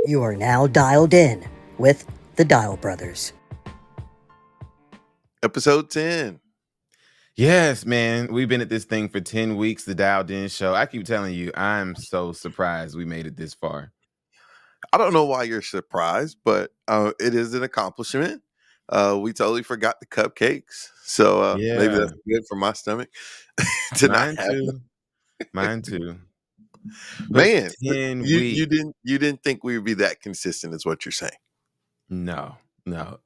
You are now dialed in with the Dial Brothers. Episode 10. Yes, man. We've been at this thing for 10 weeks, the Dialed In Show. I keep telling you, I'm so surprised we made it this far. I don't know why you're surprised, but it is an accomplishment. We totally forgot the cupcakes. So maybe that's good for my stomach to not Mine have them. too. Mine too. But Man, 10 you weeks. didn't think we would be that consistent is what you're saying. No.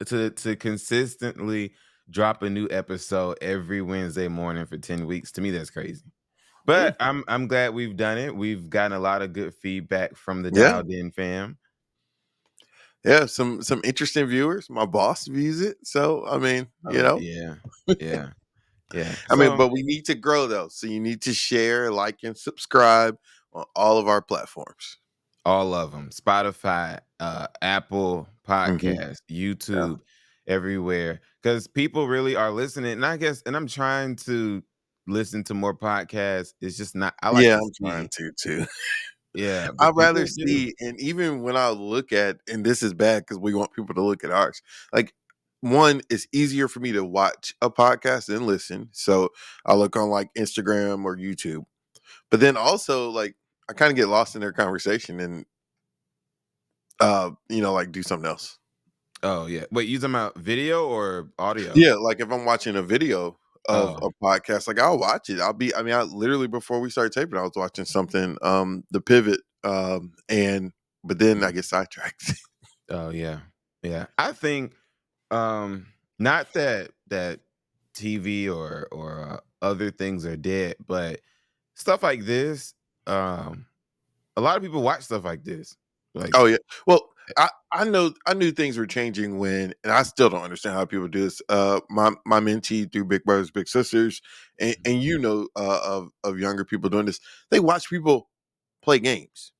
To consistently drop a new episode every Wednesday morning for 10 weeks, to me, that's crazy. But I'm glad we've done it. We've gotten a lot of good feedback from the Yeah. Dialed In fam. Yeah, some interesting viewers. My boss views it. So I mean, Yeah. I mean, So but we need to grow though. So you need to share, like, and subscribe on all of our platforms. all of them: Spotify, Apple Mhm. Podcast, YouTube, everywhere, because people really are listening. And I guess, and I'm trying to listen to more podcasts. It's just not. I like Yeah, to I'm trying see. to too. Yeah, but I'd rather people do. see, and even when I look at, and this is bad because we want people to look at ours. Like, one, it's easier for me to watch a podcast than listen. So I look on like Instagram or YouTube. But then also, like, I kind of get lost in their conversation and like do something else. Oh yeah. Wait, you talking about video or audio? Yeah, like if I'm watching a video of Oh. a podcast, like I'll watch it. I literally before we started taping, I was watching something, The Pivot, but then I get sidetracked. Oh yeah. I think not that TV or other things are dead, but stuff like this, a lot of people watch stuff like this. Like, Oh yeah. Well, I knew things were changing when, and I still don't understand how people do this. My mentee through Big Brothers Big Sisters, and of younger people doing this. They watch people play games.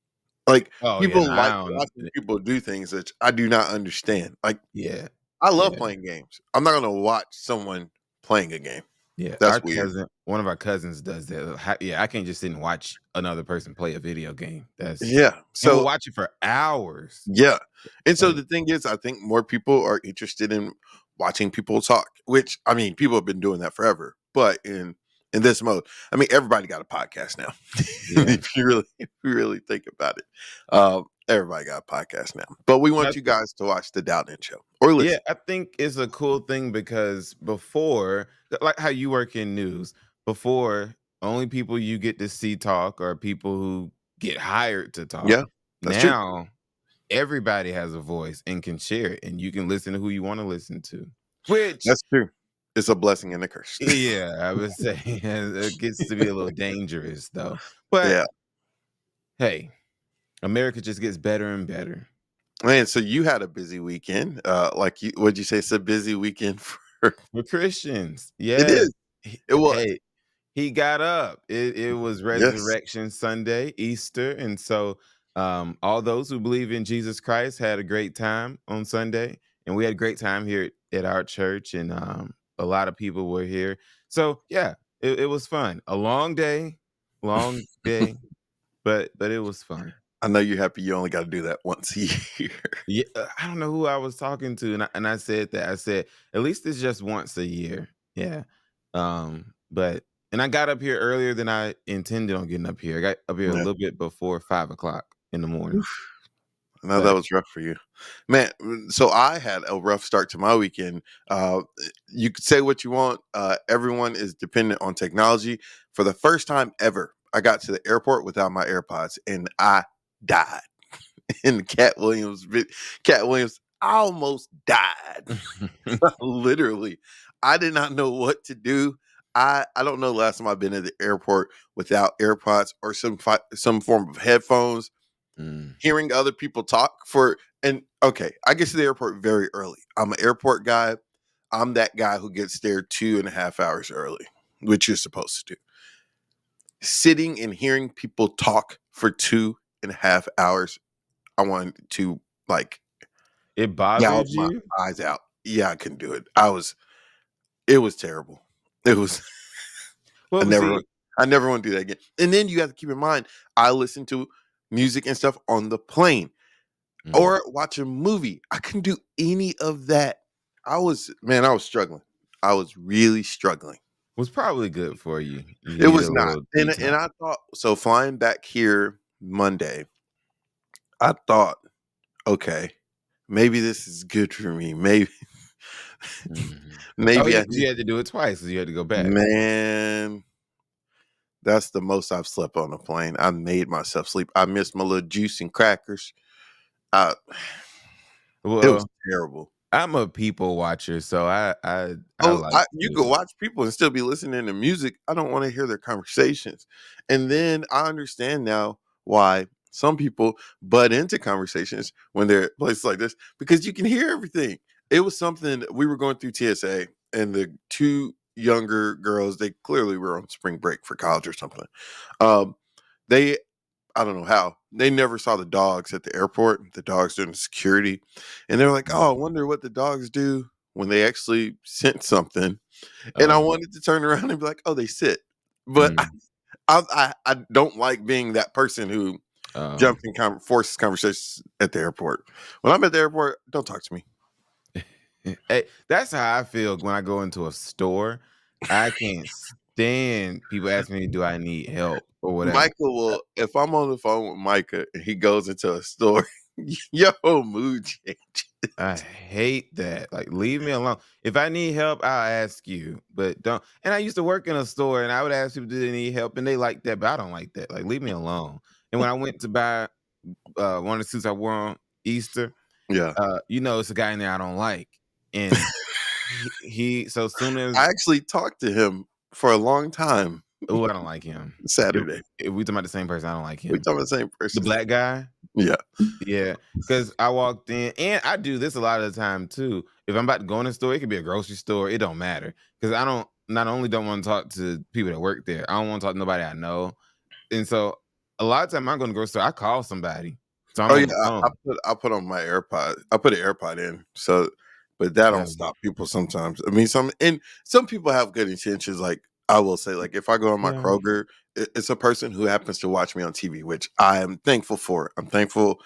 Like, oh yeah, no, people I like don't. watching people do things that I do not understand. Like, Yeah, I love yeah, playing games. I'm not gonna watch someone playing a game. yeah. That's weird. One of our cousins does that. Yeah, I can't just sit and watch another person play a video game. Yeah. And we'll So watch it for hours. yeah. And so Like, the thing is, I think more people are interested in watching people talk, which, I mean, people have been doing that forever. But in this mode, I mean, everybody got a podcast now. yeah. If you really think about it, everybody got a podcast now. But we want you guys to watch the Doubt In Show or Yeah, listen. I think it's a cool thing because before, like how you work in news, before only people you get to see talk are people who get hired to talk. Yeah, that's true. Now everybody has a voice and can share it, and you can listen to who you want to listen to. Which, That's true. It's a blessing and a curse. yeah, I would say it gets to be a little dangerous though. But Yeah, hey, America just gets better and better. man. So you had a busy weekend. What'd you say? It's a busy weekend for. We're Christians. It Yes. is. It was. Hey, he got up. It was Yes. Resurrection Sunday, Easter, and so all those who believe in Jesus Christ had a great time on Sunday, and we had a great time here at our church, and a lot of people were here. So yeah, it was fun. A long day, but it was fun. I know you're happy you only got to do that once a year. Yeah, I don't know who I was talking to, and I said that. I said, at least it's just once a year. Yeah. But and I got up here earlier than I intended on getting up here. I got up here a Yeah. little bit before 5 o'clock in the morning. I know that But was rough for you, man. So I had a rough start to my weekend. You could say what you want. Everyone is dependent on technology. For the first time ever, I got to the airport without my AirPods, and I died. And Cat Williams almost died. Literally, I did not know what to do. I don't know the last time I've been at the airport without AirPods or some form of headphones. Mm. Hearing other people talk okay, I get to the airport very early. I'm an airport guy. I'm that guy who gets there 2.5 hours early, which you're supposed to do. Sitting and hearing people talk for 2.5 hours, I wanted to, like, It gouge bothered my you? eyes out. Yeah, I couldn't do it. It was terrible. It was. I Well, never see, I never want to do that again. And then you have to keep in mind, I listen to music and stuff on the plane. Mm. or watch a movie. I couldn't do any of that. I was struggling. I was really struggling. Was probably good for you. You It need was a not. little And detox. I thought so flying back here Monday, I thought, okay, maybe this is good for me. Maybe Mhm. Oh, maybe yeah, I 'cause need you had to do it twice, 'cause you had to go back. man, that's the most I've slept on a plane. I made myself sleep. I missed my little juice and crackers. Uh, it was Well, terrible. I'm a people watcher, so I Oh, like you could to watch people and still be listening to music. I don't want to hear their conversations. And then I understand now why some people butt into conversations when they're at places like this because you can hear everything. It was something we were going through TSA, and the two younger girls, they clearly were on spring break for college or something. Um, they I don't know how. They never saw the dogs at the airport, the dogs doing security. And they're like, oh, I wonder what the dogs do when they actually scent something. And I Oh, wanted to turn around and be like, oh, they sit. But mm, I don't like being that person who oh. jumps in forces conversations at the airport. When I'm at the airport, don't talk to me. Hey, that's how I feel when I go into a store. I can't stand people asking me, "Do I need help?" or whatever. Micah will, if I'm on the phone with Micah and he goes into a store, your whole mood changes. I hate that. Like, leave me alone. If I need help, I'll ask you, but don't. And I used to work in a store, and I would ask people, "Do they need help?" And they like that, but I don't like that. Like, leave me alone. And when I went to buy one of the suits I wore on Easter, Yeah. it's a guy in there I don't like, and so soon I as actually talked to him for a long time oh, I don't like him. If, Saturday. if we talking about the same person, I don't like We him. talking about the same The person. black guy. Yeah. Yeah, because I walked in, and I do this a lot of the time too. If I'm about to go in a store, it could be a grocery store. It don't matter because I don't. Not only don't want to talk to people that work there, I don't want to talk to nobody I know. And so a lot of time I'm going to go to the store. I call somebody, so I'm Oh on yeah, my I phone. put on my AirPod. I put an AirPod in. So, but that Yeah, don't stop people sometimes. I mean, some people have good intentions. Like I will say, like if I go on my yeah. Kroger, it's a person who happens to watch me on TV, which I am thankful for. I'm thankful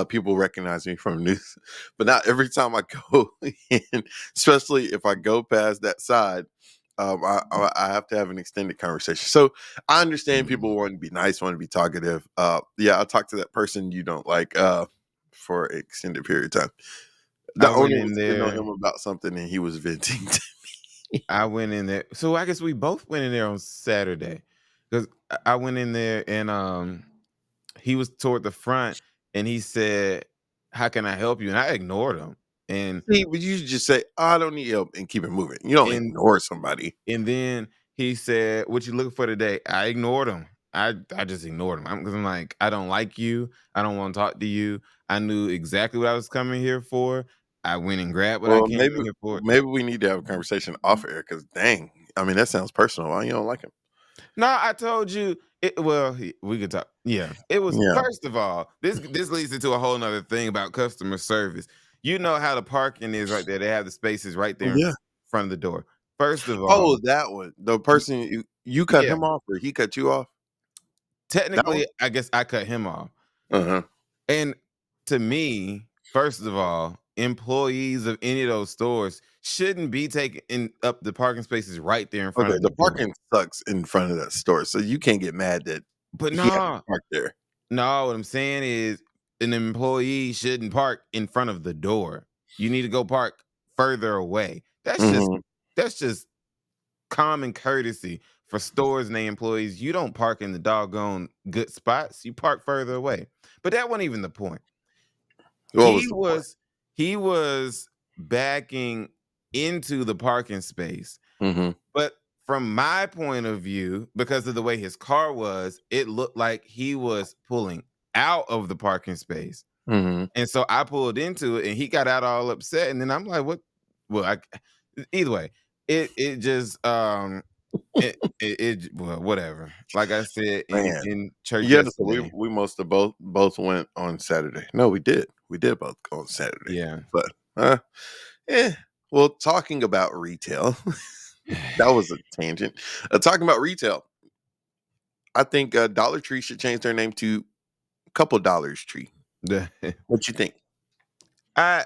people recognize me from news, but not every time I go in, especially if I go past that side. I have to have an extended conversation. So I understand Mm. people want to be nice, want to be talkative. Yeah, I'll talk to that person you don't like for an extended period of time. I The went owner in was getting on there. him about something and he was venting to me. I went in there. So I guess we both went in there on Saturday because I went in there and he was toward the front and he said, "How can I help you?" And I ignored him. And See, but you should just say, oh, I don't need help and keep it moving. You don't and ignore somebody. and then he said, "What you looking for today?" I ignored him. I just ignored him because I'm like, I don't like you. I don't want to talk to you. I knew exactly what I was coming here for. I went and grabbed what I Well, came maybe in here for. maybe we need to have a conversation off air because dang, I mean that sounds personal. Why you don't like him? No, I told you. Well, we could talk. Yeah, it was. Yeah, First of all, this leads into a whole nother thing about customer service. You know how the parking is right there. They have the spaces right there in yeah. front of the door. First of Oh, all, that one. The y- person you cut yeah, him off or he cut you off. That one. technically, I guess I cut him off. Uh huh. And to me, first of all, employees of any of those stores shouldn't be taking up the parking spaces right there in front Okay, of the the door. parking sucks in front of that store, so you can't get mad that But he had to no, park there. no, what I'm saying is an employee shouldn't park in front of the door. You need to go park further away. Mhm. That's just common courtesy for stores and their employees. You don't park in the doggone good spots. You park further away. But that wasn't even the point. What was He the point? was he was backing into the parking space. Mhm. But from my point of view, because of the way his car was, it looked like he was pulling out of the parking space. Mhm. And so I pulled into it and he got out all upset. And then I'm like, what? Well, either way, it just well, whatever. Like I said Man. in church Yeah, so we yesterday. we must have both went on Saturday. No, we did. We did both go on Saturday. Yeah. But eh. Well, talking about retail, that was a tangent. Talking about retail, I think Dollar Tree should change their name to Couple Dollars Tree. What you think? I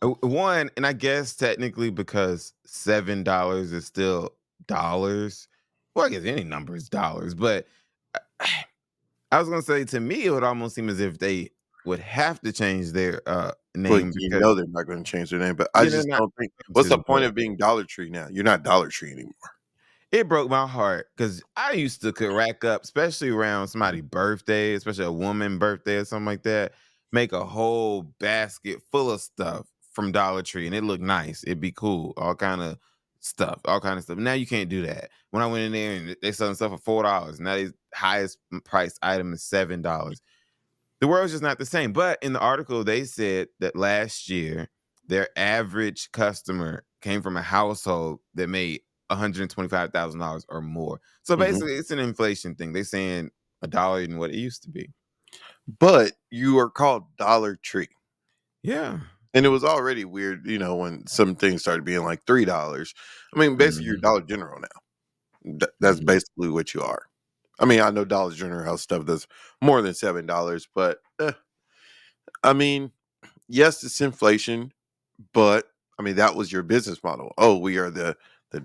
one, and I guess technically because $7 is still dollars. Well, I guess any number is dollars, but I was gonna say to me it would almost seem as if they would have to change their Well, name you because know they're not going to change their name, but I yeah, they're just not don't think. going What's the to, point but of being Dollar Tree now? You're not Dollar Tree anymore. it broke my heart because I used to could rack up, especially around somebody's birthday, especially a woman birthday or something like that, make a whole basket full of stuff from Dollar Tree, and it looked nice. It'd be cool, all kind of stuff. Now you can't do that. When I went in there and they selling stuff for $4, now the highest priced item is $7. The world's just not the same. But in the article, they said that last year, their average customer came from a household that made $125,000 or more. So Hmm. basically, it's an inflation thing. They're saying a dollar than what it used to be. But you are called Dollar Tree. Yeah. And it was already weird, when some things started being like $3. I mean, basically, you're Mhm. Dollar General now. That's Mhm. basically what you are. I mean, I know Dollar General has stuff that's more than $7, but I mean, yes, it's inflation, but I mean that was your business model. Oh, we are the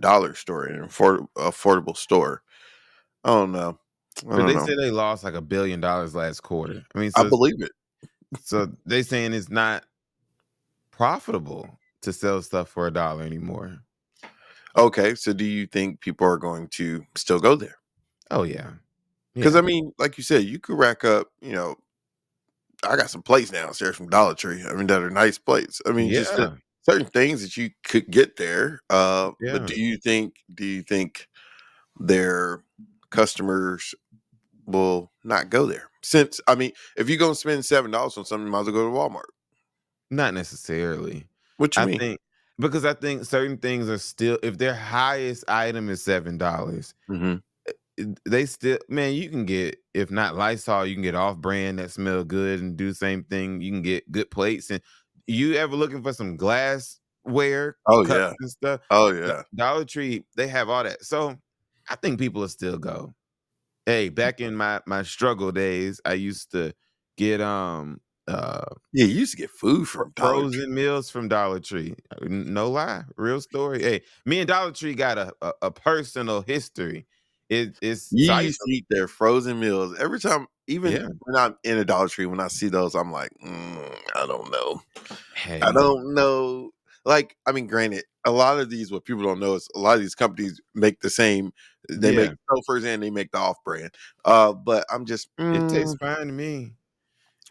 dollar store, an affordable store. I don't know. I But don't they know. said they lost like $1 billion last quarter. I mean, I so believe it. they saying it's not profitable to sell stuff for a dollar anymore. Okay, so do you think people are going to still go there? Oh yeah. Because Yeah. I mean, like you said, you could rack up. I got some plates downstairs from Dollar Tree. I mean, that are nice plates. I mean, just Yeah. certain things that you could get there. But Yeah. do you think their customers will not go there? Since I mean, if you're gonna spend $7 on something, you might as well go to Walmart. Not necessarily. What you I mean? think because I think certain things are still if their highest item is $7, Hmm. they still man, you can get if not Lysol, you can get off brand that smell good and do the same thing. You can get good plates and you ever looking for some glassware Oh cups yeah. and stuff? Oh yeah. Dollar Tree, they have all that. So I think people will still go. Hey, back in my struggle days, I used to get uh Yeah. You used to get food from Dollar Tree. frozen meals from Dollar Tree. No lie, real story. Hey, me and Dollar Tree got a personal history. It's You so I used used to to eat their frozen meals every time. Even yeah. when I'm in a Dollar Tree, when I see those, I'm like, I don't know. I Hey, don't know. Like, I mean, granted, a lot of these, what people don't know is a lot of these companies make the same. They make yeah, Stouffer's and they make the off brand. But I'm just, it tastes fine to me.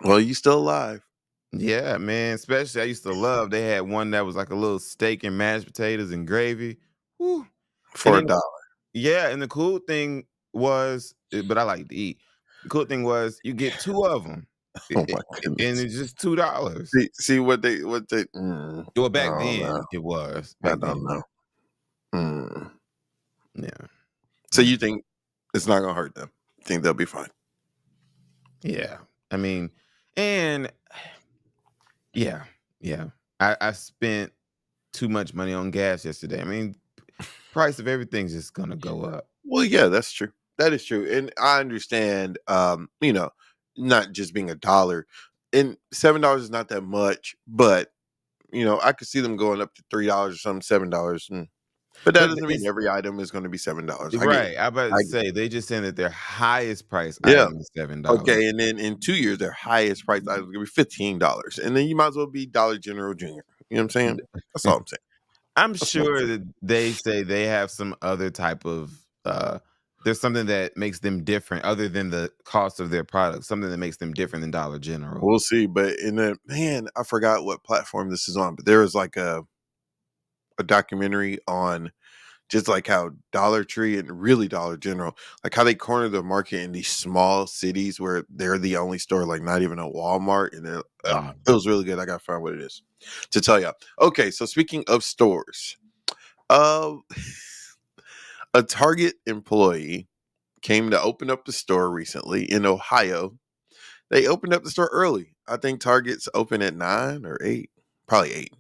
well, you still alive Yeah, man. Especially I used to love. They had one that was like a little steak and mashed potatoes and gravy. Whew. And for a then dollar. yeah, and the cool thing was, but I like to eat. The cool thing was you get two of them, Oh my and goodness. it's just $2. See what they. Well, I back don't know. then it was. I Back then, don't know. Mm. yeah, So yeah, you think it's not gonna hurt them? Think they'll be fine? yeah. I mean, and yeah, yeah. I spent too much money on gas yesterday. I mean, price of everything's just gonna go up. Well, yeah, that's true. That is true, and I understand. Not just being a dollar, and $7 is not that much, but I could see them going up to $3 or something, $7. But that But doesn't mean it's every item is going to be $7. I get it. right. I about to I get say they just saying that their highest price it. Yeah. item is $7. Okay, and then in 2 years, their highest price item is going to be $15, and then you might as well be Dollar General Junior. You know what I'm saying? That's all I'm saying. I'm That's all I'm sure saying. that they say they have some other type of there's something that makes them different other than the cost of their product, something that makes them different than Dollar General. We'll see. But in the man, I forgot what platform this is on, but there was like a documentary on just like how Dollar Tree and really Dollar General, like how they corner the market in these small cities where they're the only store, like not even a Walmart. And Mm. it was really good. I got to find what it is to tell you. Okay, so speaking of stores, uh, a Target employee came to open up the store recently in Ohio. They opened up the store early. I think Target's open at 9 or 8, probably 8.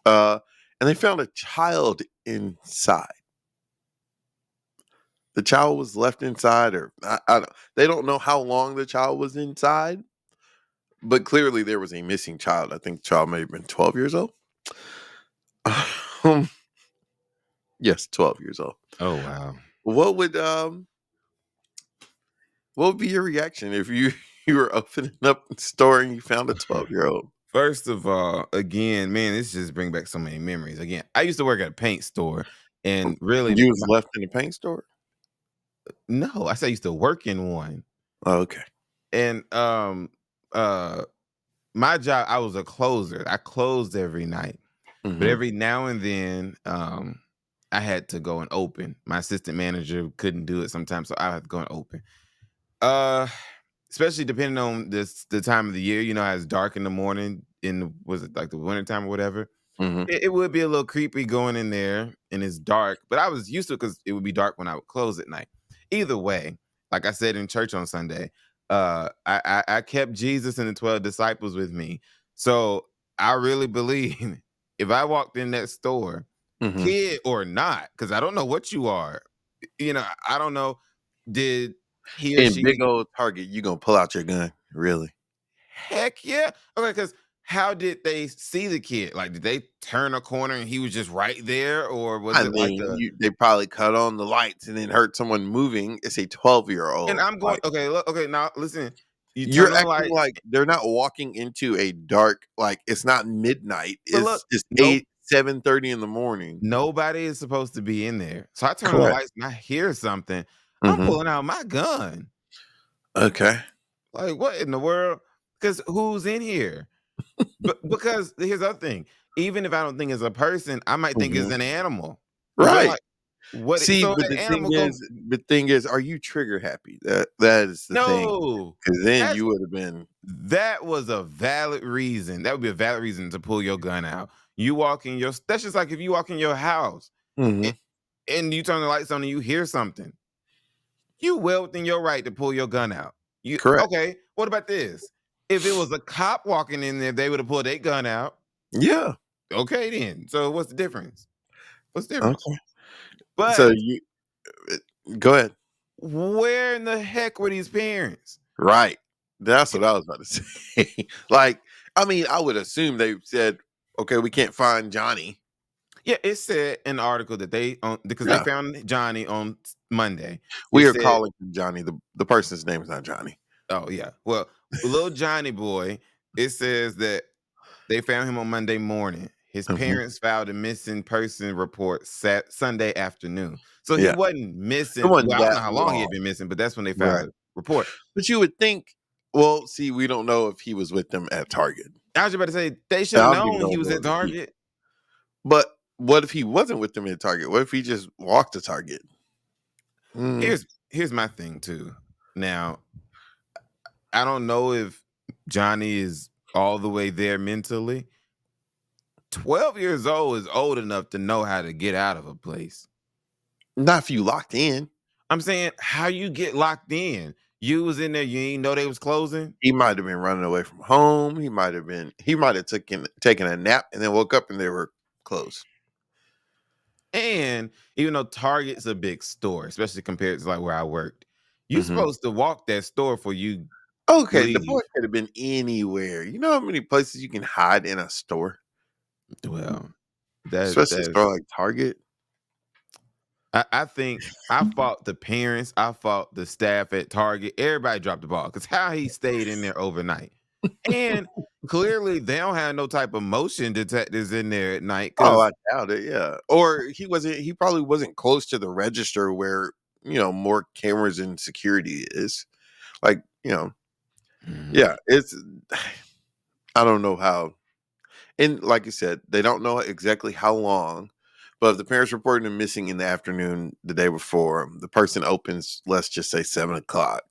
Uh, and they found a child inside. The child was left inside, or I don't. They don't know how long the child was inside, but clearly there was a missing child. I think the child may have been 12 years old. Yes, 12 years old. Oh wow. What would what would be your reaction if you you were opening up the store and you found a 12-year-old? First of all, again, man, this just bring back so many memories. Again, I used to work at a paint store, and really, You was left in the paint store? no, I said I used to work in one, Oh, okay. and uh, my job, I was a closer. I closed every night, but Mhm. every now and then, I had to go and open. My assistant manager couldn't do it sometimes, so I had to go and open. Uh, Especially depending on the time of the year, how it's dark in the morning was it like the wintertime or whatever? Mhm. It would be a little creepy going in there and it's dark, but I was used to it because it would be dark when I would close at night. Either way, like I said in church on Sunday, I kept Jesus and the 12 disciples with me. So I really believe if I walked in that store, Mhm. kid or not, because I don't know what you are, I don't know, did he or In big she. old Target, you gonna pull out your gun, really? Heck yeah. Okay, because how did they see the kid? Like, did they turn a corner and he was just right there? Or was I it like mean, a. they probably cut on the lights and then heard someone moving. It's a 12-year-old. And I'm going, Like, okay, look, okay, now listen. You turn you're on the acting lights, like they're not walking into a dark, like, it's not midnight. but look, It's no 8, 7:30 in the morning. nobody is supposed to be in there. So I turn on the Correct. lights and I hear something. I'm Mhm. pulling out my gun. Okay. Like, what in the world? Because who's in here? But because here's the other thing. Even if I don't think it's a person, I might think it's Mhm. an animal. Because I'm Right. like, what? See, So but the animal go. the thing is, are you trigger happy? That is the thing. No, 'Cause then that's you would have been that was a valid reason. That would be a valid reason to pull your gun out. You walk in your That's just like if you walk in your house a- Mhm. and you turn the lights on and you hear something, you well within your right to pull your gun out. You Correct. okay? What about this? If it was a cop walking in there, they would have pulled their gun out. Yeah. Okay, then. So what's the difference? What's the difference? Okay. So But you uh, go ahead. where in the heck were these parents? Right. That's what I was about to say. Like, I mean, I would assume they said, "Okay, we can't find Johnny." Yeah, it said in the article that because they Yeah. found Johnny on Monday. It We are said, calling him Johnny. The person's name is not Johnny. oh yeah, well, little Johnny boy. It says that they found him on Monday morning. His Mhm. parents filed a missing person report Sunday afternoon. So he Yeah. wasn't It missing. wasn't Well, I don't that know how long he long. had been missing, but that's when they filed Right. the report. But you would think, well, see, we don't know if he was with them at Target. I was just about to say they should I have don't even known know he if was there at was a key. Target. But what if he wasn't with them at Target? What if he just walked to Target? Mm, Here's my thing too. Now I don't know if Johnny is all the way there mentally. 12 years old is old enough to know how to get out of a place. not if you locked in. I'm saying, how you get locked in? You was in there, you ain't know they was closing? He might have been running away from home. He might have taken a nap and then woke up and they were closed. And even though Target's a big store, especially compared to like where I worked, you Mhm. supposed to walk that store for you Okay, the boy leave. could have been anywhere. You know how many places you can hide in a store, Well, that especially a store that's like Target. I think I fought the parents, I fought the staff at Target. Everybody dropped the ball because how he stayed in there overnight. And clearly they don't have no type of motion detectors in there at night Oh, because I doubt it. Yeah, or he wasn't. He probably wasn't close to the register where more cameras and security is. Like yeah. It's I don't know how. And like you said, they don't know exactly how long. But if the parents reported him missing in the afternoon the day before, the person opens, let's just say 7 o'clock.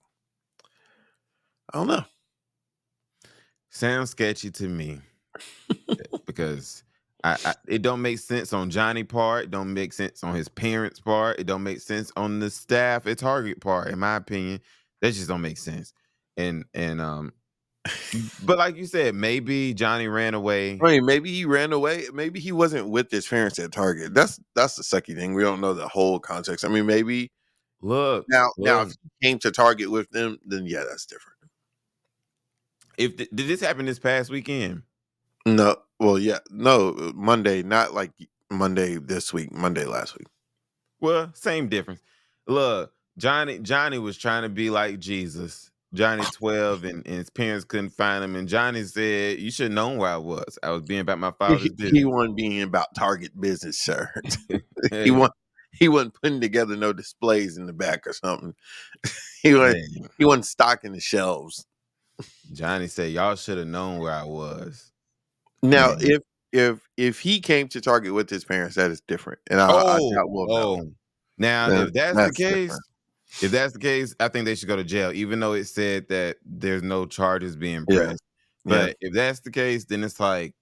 I don't know. sounds sketchy to me because it don't make sense on Johnny part, it don't make sense on his parents part, it don't make sense on the staff at Target part, in my opinion. That just don't make sense. And but like you said, maybe Johnny ran away. I mean, maybe he ran away. Maybe he wasn't with his parents at Target. That's the sucky thing. We don't know the whole context. I mean, maybe Look, now if look, he came to Target with them, then yeah, that's different. Did this happen this past weekend? No, well, yeah, no, Monday, not like Monday this week, Monday last week. Well, same difference. Look, Johnny was trying to be like Jesus. Johnny 12 and his parents couldn't find him. And Johnny said, "You should have known where I was. I was being about my father's He business." wasn't being about Target business, sir. he Hey, wasn't he wasn't putting together no displays in the back or something. He wasn't hey. he wasn't stocking the shelves. Johnny said, "Y'all should have known where I was." Now, Man. if he came to Target with his parents, that is different, and I Oh, doubt we'll know. oh. Now, if that's the That's different. case, I think they should go to jail, even though it said that there's no charges being Yeah, pressed. yeah, But if that's the case, then it's like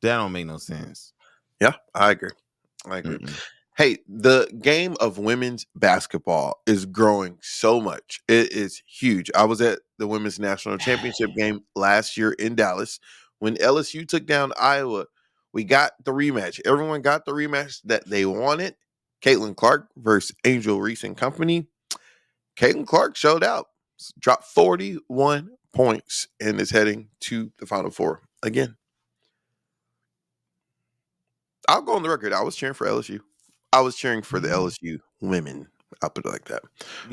that don't make no sense. yeah. I agree. I agree. Mm-mm. Hey, the game of women's basketball is growing so much. It is huge. I was at the women's national championship game last year in Dallas when LSU took down Iowa. We got the rematch. Everyone got the rematch that they wanted. Caitlin Clark versus Angel Reese and company. Caitlin Clark showed out, dropped 41 points, and is heading to the Final Four again. I'll go on the record. I was cheering for LSU. I was cheering for the LSU women. I'll put it like that.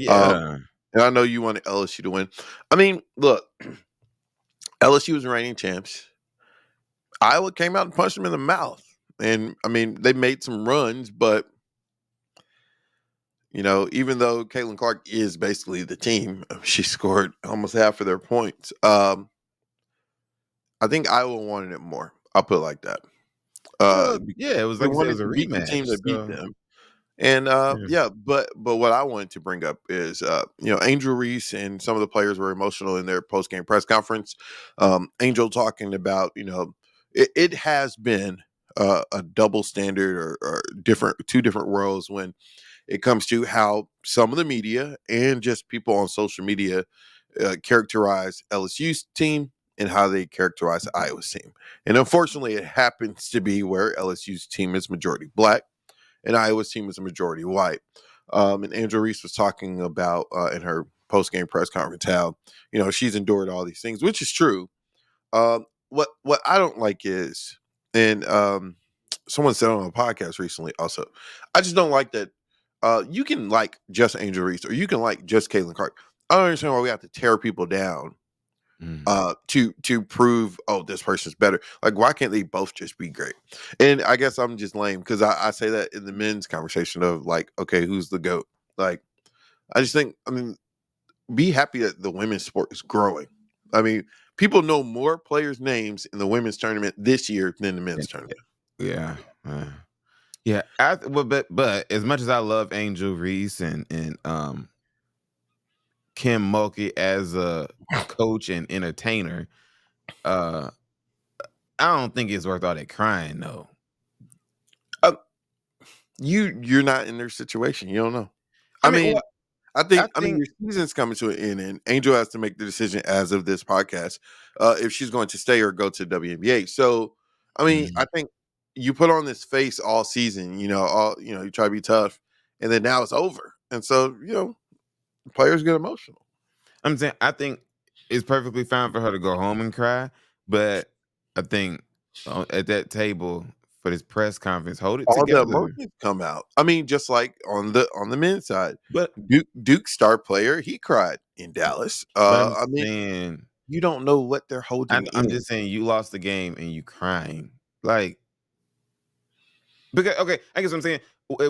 Um, Yeah. and I know you wanted LSU to win. I mean, look, LSU was reigning champs. Iowa came out and punched them in the mouth. And I mean, they made some runs, but even though Caitlin Clark is basically the team, she scored almost half of their points. I think Iowa wanted it more. I'll put it like that. Uh, Well, yeah, it was they like I said, it was wanted a to beat the team rematch. that beat So them. And yeah. yeah, but what I wanted to bring up is Angel Reese and some of the players were emotional in their post game press conference. Angel talking about it has been a double standard or different two different worlds when it comes to how some of the media and just people on social media characterize LSU's team and how they characterize Iowa's team. And unfortunately, it happens to be where LSU's team is majority black and Iowa's team is a majority white. And Angela Reese was talking about in her post game press conference how she's endured all these things, which is true. What I don't like is, and someone said on a podcast recently also, I just don't like that. You can like just Angel Reese or you can like just Caitlin Clark. I don't understand why we have to tear people down Mm. to prove, oh, this person's better. Like, why can't they both just be great? And I guess I'm just lame because I say that in the men's conversation of like, okay, who's the GOAT? Like, I just think, I mean, be happy that the women's sport is growing. I mean, people know more players' names in the women's tournament this year than the men's tournament. Yeah. Yeah. But as much as I love Angel Reese and Kim Mulkey as a coach and entertainer, uh, I don't think it's worth all that crying though. Uh, you're not in their situation. You don't know. I I mean, mean, well, I I mean, think your season's coming to an end, and Angel has to make the decision as of this podcast if she's going to stay or go to WNBA. So, I mean, I mm, think you put on this face all season. You try to be tough, and then now it's over, and so players get emotional. I'm saying I think it's perfectly fine for her to go home and cry, but I think at that table for this press conference, hold it All the together. emotions come out. I mean, just like on the men's side, But Duke star player, he cried in Dallas. but I'm I mean, saying you don't know what they're holding I'm in. just saying you lost the game and you crying. Like because okay, I guess what I'm saying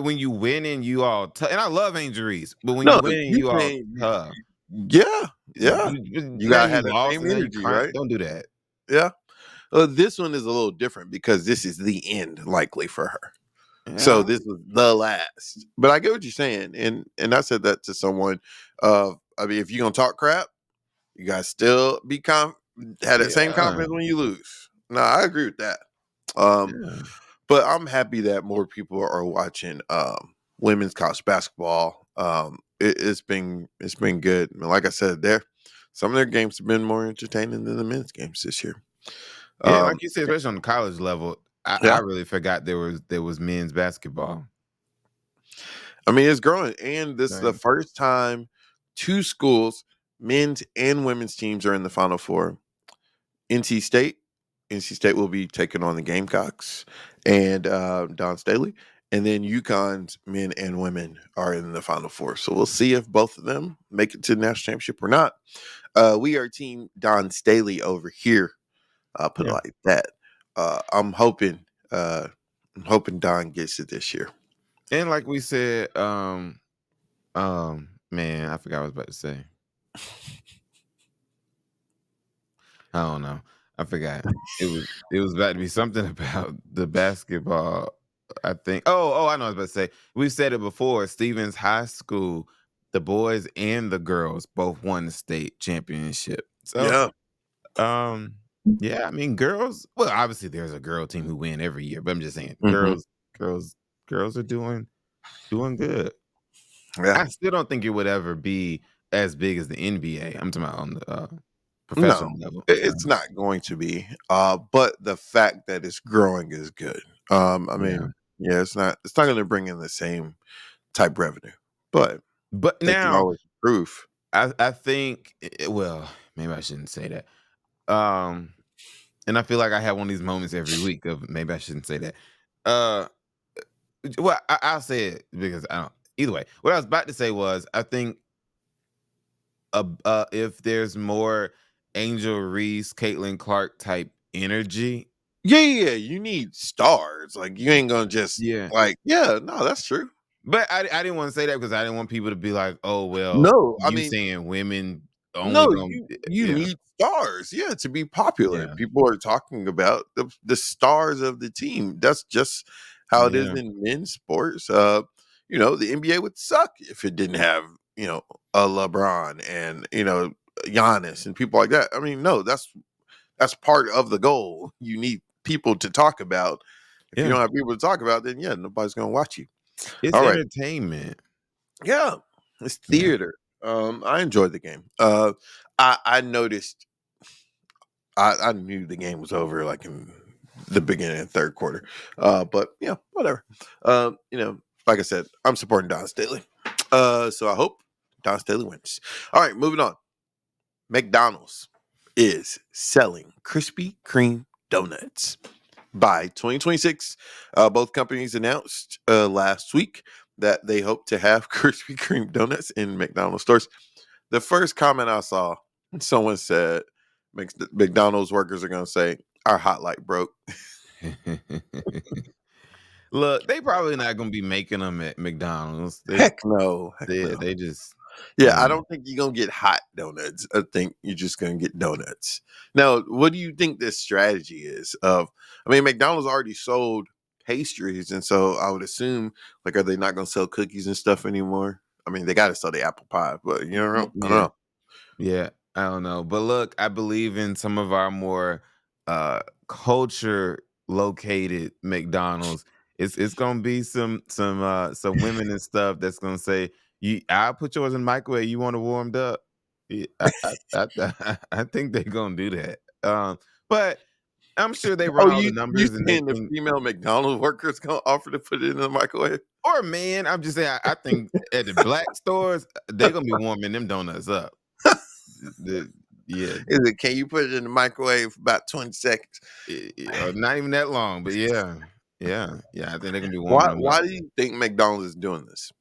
when you win and you all and I love injuries, but when you No, win and you you all can't. tough, Yeah, yeah. You now gotta you have that lost same and now you energy, crying. right? Don't do that. Yeah. This one is a little different because this is the end, likely for her. So Yeah. this was the last. But I get what you're saying, and I said that to someone. I mean, if you're gonna talk crap, you guys still have that same Yeah. confidence when you lose. No, I agree with that. Um, Yeah. but I'm happy that more people are watching women's college basketball. It's been good. I mean, like I said, some of their games have been more entertaining than the men's games this year. Yeah, Um, like you said, especially on the college level, I yeah, really forgot there was men's basketball. I mean it's growing, and this is the Right. first time two schools, men's and women's teams, are in the Final Four NC State. NC State will be taking on the Gamecocks and Don Staley. And then UConn's men and women are in the Final Four. So we'll see if both of them make it to the national championship or not. We are Team Don Staley over here. I'll put it Yeah. like that. I'm hoping Don gets it this year. And like we said, man, I forgot what I was about to say. I don't know. I forgot. It was about to be something about the basketball. I think. I know what I was about to say. We've said it before. Stevens High School, the boys and the girls both won the state championship. So, Yeah. um, yeah, I mean, girls. Well, obviously, there's a girl team who win every year, but I'm just saying, Hmm. girls are doing good. Yeah. I still don't think it would ever be as big as the NBA. I'm talking about on the No, professional level. it's not going to be. But the fact that it's growing is good. I Yeah. mean, yeah, it's not going to bring in the same type revenue, but But they can now always improve. I think well, maybe I shouldn't say that. Um and I feel like I have one of these moments every week of maybe I shouldn't say that. Uh well, I'll say it because I don't either way. What I was about to say was I think if there's more Angel Reese, Caitlin Clark type energy. Yeah. You need stars. Like you ain't gonna just Yeah. like, yeah, no, that's true. But I didn't want to say that because I didn't want people to be like, oh well, No, I you mean, saying women only no, gonna you yeah, need stars, yeah, to be popular. yeah, People are talking about the stars of the team. That's just how it is yeah, in men's sports. The NBA would suck if it didn't have a LeBron and Giannis and people like that. I mean, no, that's part of the goal. You need people to talk about. If you yeah. don't have people to talk about, then yeah, nobody's gonna watch you. It's All right, entertainment. yeah, it's Yeah. theater. I enjoyed the game. I noticed I knew the game was over like in the beginning of the third quarter. But yeah, whatever. Like I said, I'm supporting Don Staley. So I hope Don Staley wins. All right, moving on. McDonald's is selling Krispy Kreme donuts by 2026. Both companies announced last week that they hope to have Krispy Kreme donuts in McDonald's stores. The first comment I saw, someone said, McDonald's workers are going to say, our hot light broke. Look, they probably not gonna be making them at McDonald's. They Heck no. Heck they no. they just Yeah, I yeah. don't think you're going to get hot donuts. I think you're just going to get donuts. Now, what do you think this strategy is? McDonald's already sold pastries. And so I would assume, like, are they not going to sell cookies and stuff anymore? I mean, they got to sell the apple pie, but you don't know. I don't Yeah. know. Yeah, I don't know. But look, I believe in some of our more culture located McDonald's. It's gonna be some women and stuff that's gonna say, I'll put yours in the microwave. You want it warmed up? Yeah, I think they're gonna do that. But I'm sure they run Oh, all the you numbers and they saying the think female McDonald's workers gonna offer to put it in the microwave? or man, I'm just saying I think at the black stores, they're gonna be warming them donuts up. The yeah, Is it? Can you put it in the microwave for about 20 seconds? not even that long, but yeah. I think they're gonna be Why? warming them up. Why do you think McDonald's is doing this?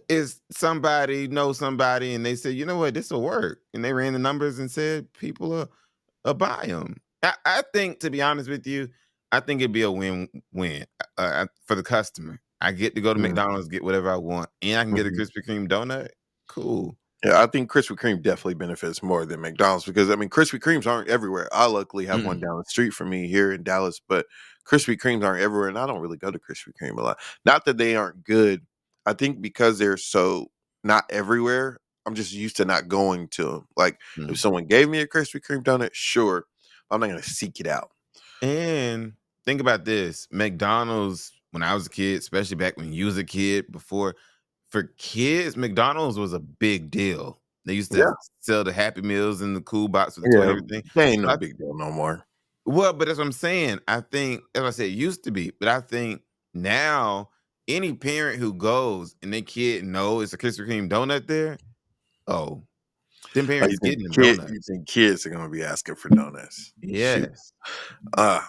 Is somebody know somebody, and they said, you know what, this will work, and they ran the numbers and said people will buy them. I think, to be honest with you, I think it'd be a win-win for the customer. I get to go to Mm, McDonald's, get whatever I want, and I can get a mhm. Krispy Kreme donut. Cool. Yeah, I think Krispy Kreme definitely benefits more than McDonald's because Krispy Kremes aren't everywhere. I luckily have one Mm-mm. down the street from me here in Dallas, but Krispy Kremes aren't everywhere, and I don't really go to Krispy Kreme a lot. Not that they aren't good. I think because they're so not everywhere, I'm just used to not going to them. Like if Mm. someone gave me a Krispy Kreme donut, sure, I'm not gonna seek it out. And think about this, McDonald's, when I was a kid, especially back when you was a kid, before for kids, McDonald's was a big deal. They used to Yeah, sell the Happy Meals in the cool box with the toy and yeah, everything. they ain't So no big deal no more. well, but that's what I'm saying. I think, as I said, it used to be, but I think now any parent who goes and their kid knows it's a Krispy Kreme donut there, oh, Them Like you parents think getting them donuts. you think kids are gonna be asking for donuts? Shoot. Yes. Uh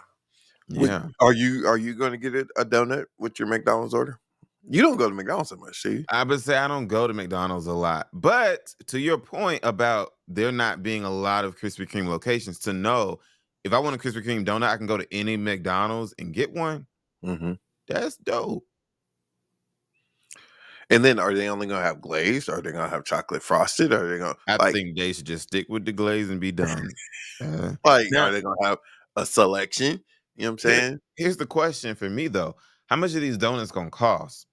Yeah. are you gonna get a donut with your McDonald's order? You don't go to McDonald's so much, see? I would say I don't go to McDonald's a lot. But to your point about there not being a lot of Krispy Kreme locations, to know if I want a Krispy Kreme donut, I can go to any McDonald's and get one. Hmm. That's dope. And then are they only gonna have glazed? Are they gonna have chocolate frosted? Are they gonna I like think they should just stick with the glaze and be done. are Now, they gonna have a selection? You know what I'm here, saying? here's the question for me though: how much are these donuts gonna cost?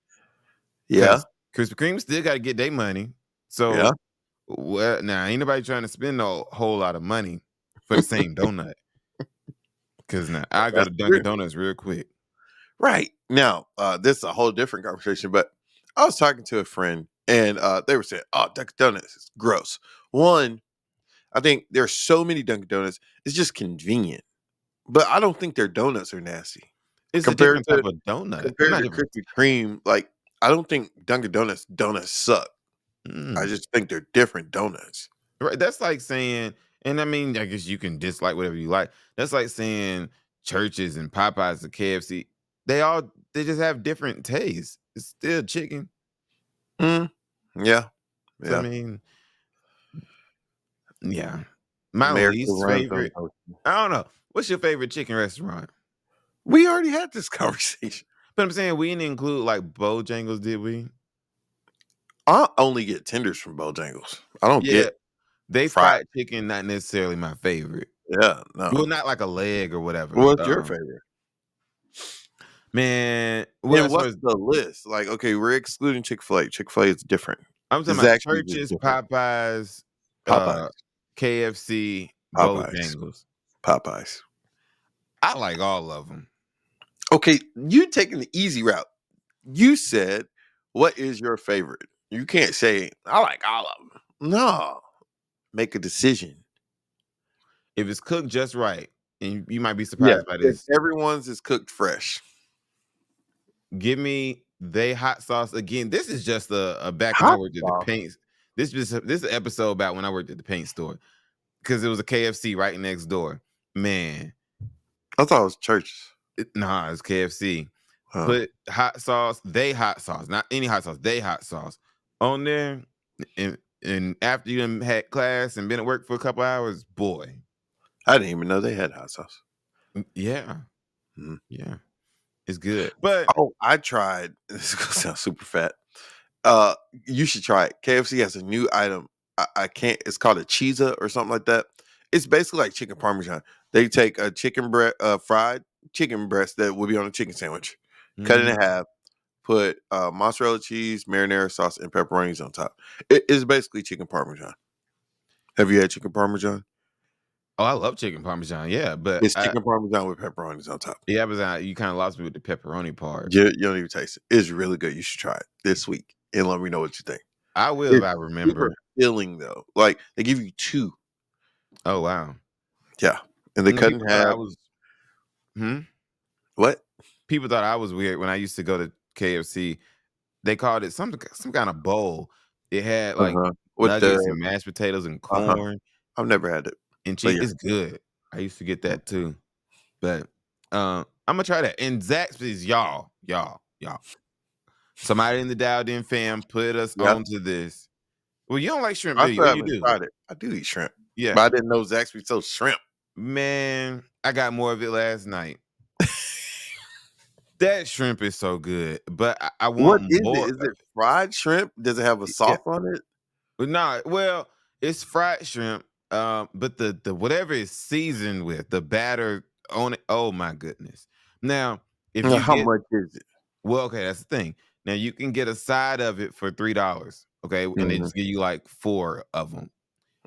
Yeah, Because Krispy Kreme still got to get their money. So, yeah. well, now ain't nobody trying to spend a whole lot of money for the same donut. Because now I go That's to Dunkin' true. Donuts real quick. Right. Now, this is a whole different conversation, but I was talking to a friend and they were saying, oh, Dunkin' Donuts is gross. One, I think there's so many Dunkin' Donuts, it's just convenient. But I don't think their donuts are nasty. It's a Compared different type to of donut. Well, compared not to different. Krispy Kreme, like I don't think Dunkin' Donuts suck. I Mm. just think they're different donuts. Right. That's like saying, and I mean, I guess you can dislike whatever you like. That's like saying churches and Popeyes and KFC. They just have different tastes. It's still chicken. Mm, yeah, So I yeah. mean, yeah. My America least runs on favorite. toast. I don't know. What's your favorite chicken restaurant? We already had this conversation. But I'm saying we didn't include like Bojangles, did we? I only get tenders from Bojangles. I don't Yeah. get They fried. fried chicken, not necessarily my favorite. Yeah, no. Well, not like a leg or whatever. What's your favorite? Man, well, And as far what's as the list? Like, okay, we're excluding Chick-fil-A. Chick-fil-A is different. I'm talking about Zaxby's is churches, different. Popeyes, Popeyes. KFC, Popeyes. Bojangles. Popeyes. I like all of them. Okay, you taking the easy route. You said, what is your favorite? You can't say, I like all of them. No. Make a decision. If it's cooked just right, and you might be Yeah. surprised by If this, everyone's is cooked fresh. give me they hot sauce again. This is just a back when I Hot worked at the sauce. paint. This is an episode about when I worked at the paint store because it was a KFC right next door. Man, I thought it was churches. nah, it's KFC. Huh. Put hot sauce, they hot sauce, not any hot sauce, they hot sauce on there. And after you done had class and been at work for a couple hours, boy, I didn't even know they had hot sauce. yeah, Mhm. yeah, it's good. But Oh, I tried. This is gonna sound super fat. You should try it. KFC has a new item. I can't. It's called a cheesa or something like that. It's basically like chicken parmesan. They take a fried chicken breast that would be on a chicken sandwich, cut it mhm. in half, put mozzarella cheese, marinara sauce, and pepperonis on top. It is basically chicken parmesan. Have you had chicken parmesan? Oh, I love chicken parmesan. Yeah, but It's chicken parmesan with pepperonis on top. yeah, but you kind of lost me with the pepperoni part. You don't even taste it. It's really good. You should try it this week and let me know what you think. I will if It's I super remember. filling though. Like they give you two. Oh wow. Yeah. And they And cut in people thought I half. was. Hmm? What? People thought I was weird when I used to go to KFC. They called it some kind of bowl. It had like Uh-huh. With nuggets and the mashed potatoes and uh-huh. corn I've never had it. and But cheese. yeah. It's good. I used to get that too. But I'm gonna try that. And Zaxby's, y'all. Somebody in the Dialed In fam put us Yep. onto this. Well, you don't like shrimp, I do you? still Or you haven't do? tried it. I do eat shrimp. Yeah. But I didn't know Zaxby's so shrimp. Man, I got more of it last night. That shrimp is so good, but I What want is more it? Is it fried shrimp? Does it have a yeah. sauce on it? But nah, well, it's fried shrimp, but the whatever is seasoned with, the batter on it, oh my goodness. Now, if Now, you how get much is it? well, okay, that's the thing. Now you can get a side of it for $3, okay, and they Mm-hmm. just give you like 4 of them.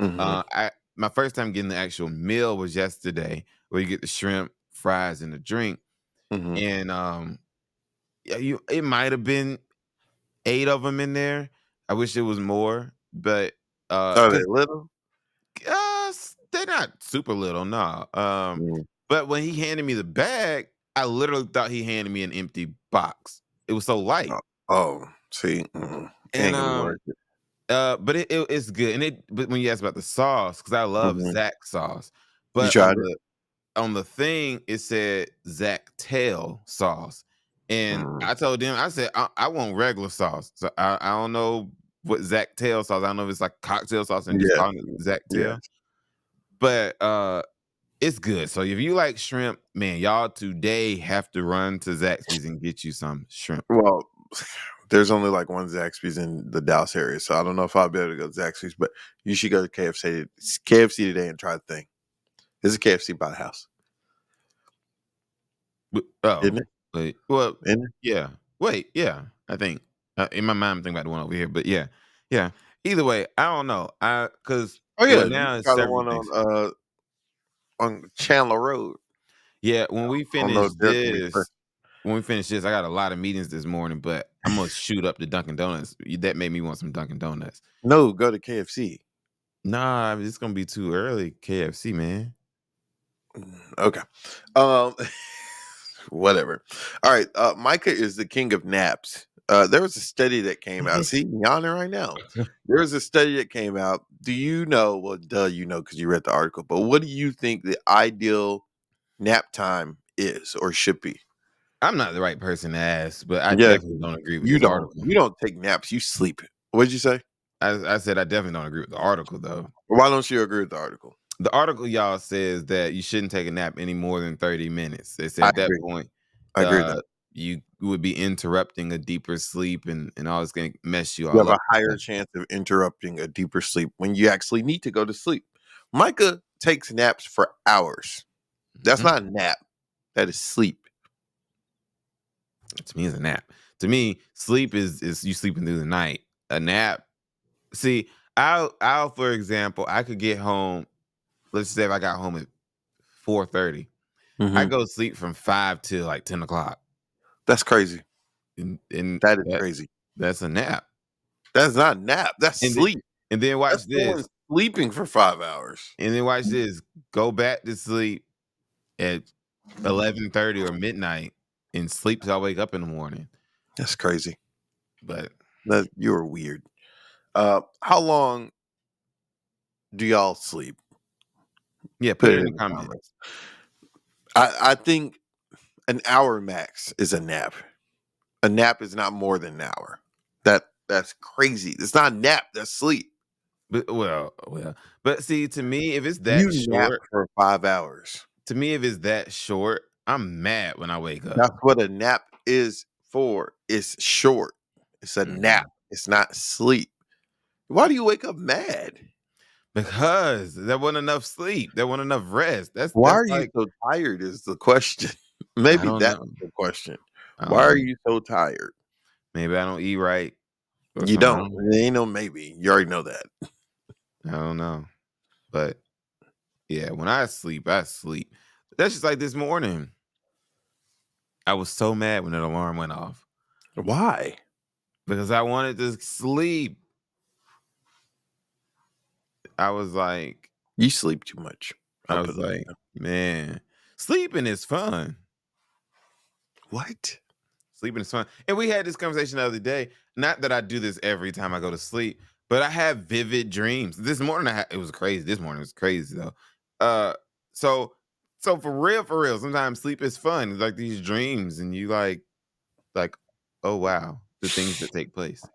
Mm-hmm. I my first time getting the actual meal was yesterday, where you get the shrimp, fries, and the drink. Mm-hmm. And yeah, it might have been 8 of them in there. I wish it was more, but Are they because little? they're not super little, no. Mm. But when he handed me the bag, I literally thought he handed me an empty box. It was so light. Oh, see, And ain't gonna be worth it. But it's good, but when you ask about the sauce, because I love Mhm. Zach sauce, You but tried it? on the thing it said Zach tail sauce, and Mm, I told them I said I want regular sauce. So I don't know what Zach tail sauce. I don't know if it's like cocktail sauce and just yeah, calling it Zach yeah. tail, but it's good. So if you like shrimp, man, y'all today have to run to Zaxby's and get you some shrimp. Well, there's only like one Zaxby's in the Dallas area, so I don't know if I'll be able to go to Zaxby's, but you should go to KFC today and try the thing. There's a KFC by the house, Oh, isn't it? wait, well, Isn't it? yeah. Wait, yeah. I think in my mind I'm thinking about the one over here, but yeah, yeah. Either way, I don't know. Cause Oh yeah, well you now can it's try the several one things. on Chandler Road. Yeah, I don't know if they're gonna be fresh. when we finish this, I got a lot of meetings this morning, but I'm gonna shoot up to Dunkin' Donuts. That made me want some Dunkin' Donuts. No, go to KFC. Nah, it's gonna be too early. KFC, man. Okay. Um, whatever. All right. Micah is the king of naps. There was a study that came out. See, yawning right now. There was a study that came out. Do you know? Well, duh, you know because you read the article. But what do you think the ideal nap time is or should be? I'm not the right person to ask, but I Yeah, definitely don't agree with you this don't. article. You don't take naps. You sleep. What did you say? I said I definitely don't agree with the article though. Why don't you agree with the article? The article y'all says that you shouldn't take a nap any more than 30 minutes. They I said at that agree. point, I agree with that. you would be interrupting a deeper sleep and all it's gonna mess you You all have a up and higher stuff. chance of interrupting a deeper sleep when you actually need to go to sleep. Micah takes naps for hours. That's Mhm. not a nap. That is sleep. To me, it's a nap. To me, sleep is you sleeping through the night. A nap. See, I'll for example, I could get home. Let's say if I got home at 4:30, I Mhm. go sleep from 5 till like 10 o'clock, That's crazy. and That is crazy. that's a nap. That's not a nap. That's And then, sleep. and then That's watch someone this. sleeping for 5 hours. And then watch this. Go back to sleep at 11:30 or midnight and sleep till I wake up in the morning. That's crazy. But That you're weird. How long do y'all sleep? yeah, put Put it it in in the the comments. comments. I think an hour max is a nap. A nap is not more than an hour. That's crazy. It's not a nap. That's sleep. But but see, to me, if it's You that nap short, for 5 hours. if it's that short, I'm mad when I wake up. That's what a nap is for. It's short. It's a nap. Mhm. It's not sleep. Why do you wake up mad? Because there wasn't enough sleep. There wasn't enough rest. Why That's are you like so tired is the question. I Maybe don't that's know. the question. I Why don't are know. you so tired? Maybe I don't eat right or You something. I don't. don't know. There ain't no maybe. You already know that. I don't know. But yeah, when I sleep, I sleep. That's just like this morning. I was so mad when that alarm went off Why? because I wanted to sleep. I was like, You sleep too much. I'll put it like that. man, sleeping is fun. What? Sleeping is fun. And we had this conversation the other day. Not that I do this every time I go to sleep, but I have vivid dreams. This morning it was crazy. This morning was crazy though. Uh so for real, sometimes sleep is fun. It's like these dreams and you like, oh wow, the things that take place.